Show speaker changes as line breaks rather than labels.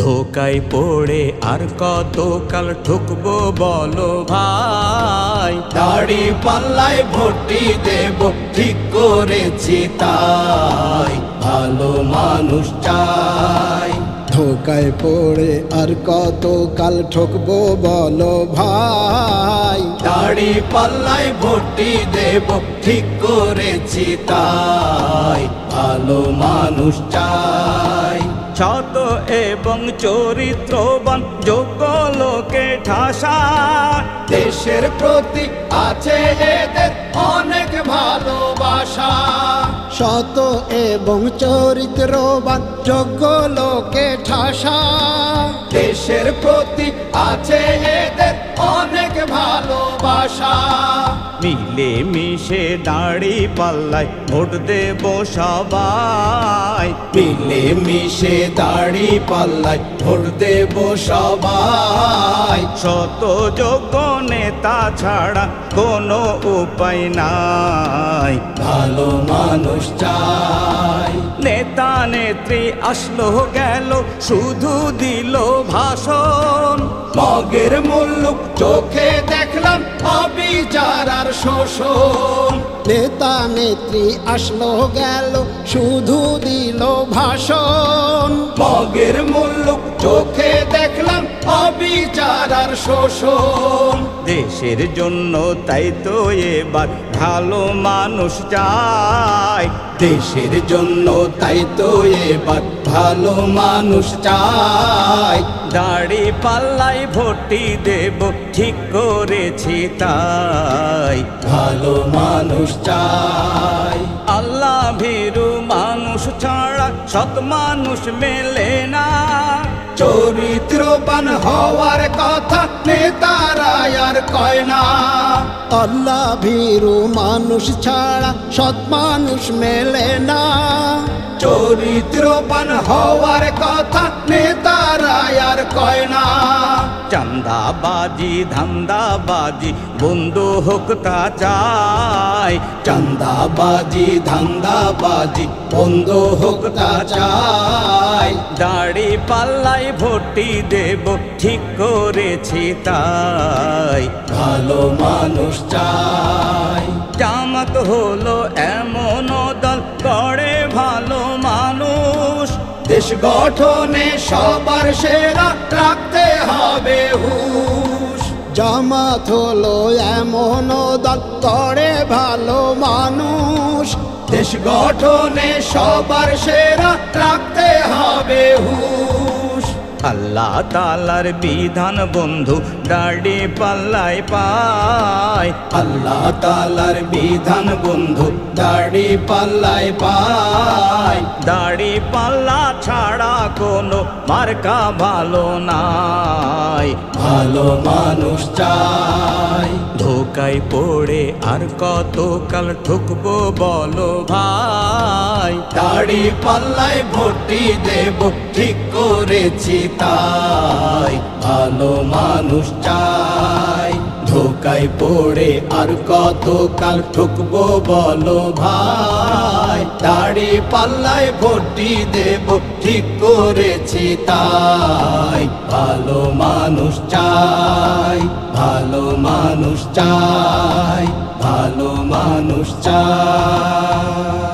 ধোকায় পড়ে আর কতকাল ঠুকবো বলো ভাই।
দাড়ি পাল্লায় ভোটই দেব ঠিক করেছি তাই, ভালো মানুষ চাই।
ধোকায় পড়ে আর কতকাল ঠকবো বলো ভাই।
দাড়ি পাল্লায় ভোটই দেব ঠিক করেছি তাই, ভালো মানুষ চাই।
সত এবং চরিত্রবান যোগ্য লোকে ঠাসা,
দেশের প্রতি আছে এদের অনেক ভালোবাসা।
সত এবং চরিত্রবান যোগ্য লোকে ঠাসা,
দেশের প্রতি আছে এদের অনেক ভালোবাসা।
মিলে মিশে দাড়ি পাল্লায় ভোট দেব সবাই।
মিলে মিশে দাড়ি পাল্লায় ভোট দেব সবাই।
শত যোগ্য নেতা ছাড়া কোনো উপায় নাই,
ভালো মানুষ চাই।
নেতা নেত্রী আসলো গেল শুধু দিল ভাষণ,
মগের মুল্লুক চোখে দেখলাম অবিচার আর শোষণ।
নেতা নেত্রী আসলো গেল শুধু দিল ভাষণ,
মগের মুল্লুক চোখে দেখলাম অবিচার আর শোষণ।
দেশের জন্য তাই তো এবার ভালো মানুষ চাই।
দেশের জন্য তাই তো এবার ভালো মানুষ চাই।
দাড়ি পাল্লায় ভোটই দেব ঠিক করেছি তাই,
ভালো মানুষ চাই।
আল্লাহ ভীরু মানুষ ছাড়া সৎ মানুষ মেলে না,
চরিত্রবান হওয়ার কথা নেতারা আর কয় না।
আল্লাহ ভীরু মানুষ ছাড়া সৎ মানুষ মেলে না,
চরিত্রবান হওয়ার কথা নেতারা আর কয় না।
চান্দাবাজি ধান্দাবাজি বন্ধ হোক তা চাই,
চান্দাবাজি ধান্দাবাজি বন্ধ হোক তা চাই।
দাড়ি পাল্লায় ভোটই দেব ঠিক করেছি তাই,
ভালো মানুষ চাই।
জামাত হলো এমন দল করে ভালো মানুষ,
দেশ গঠনে সবার সেরা রাখতে হবে হুঁশ।
জামাত হলো এমন দল করে ভালো মানুষ,
দেশ গঠনে সবার সেরা রাখতে হবে হুঁশ।
আল্লাহ তাআলার বিধান বন্ধু দাড়ি পাল্লায় পায়,
আল্লাহ তাআলার বিধান বন্ধু দাড়ি পাল্লায় পায়।
দাড়ি পাল্লা ছাড়া কোনো মার্কা ভালো নাই,
ভালো মানুষ চাই।
ধোকায় পড়ে আর কতকাল ঠুকবো বলো ভাই।
দাড়ি পাল্লায় ভোটই দেব ঠিক করেছি তাই, ভালো মানুষ চাই। ধোকায় পড়ে আর কতকাল ঠুকবো বলো ভাই। দাড়ি পাল্লায় ভোটই দেব ঠিক করেছি তাই, ভালো মানুষ চাই। ভালো মানুষ চাই, ভালো মানুষ চাই।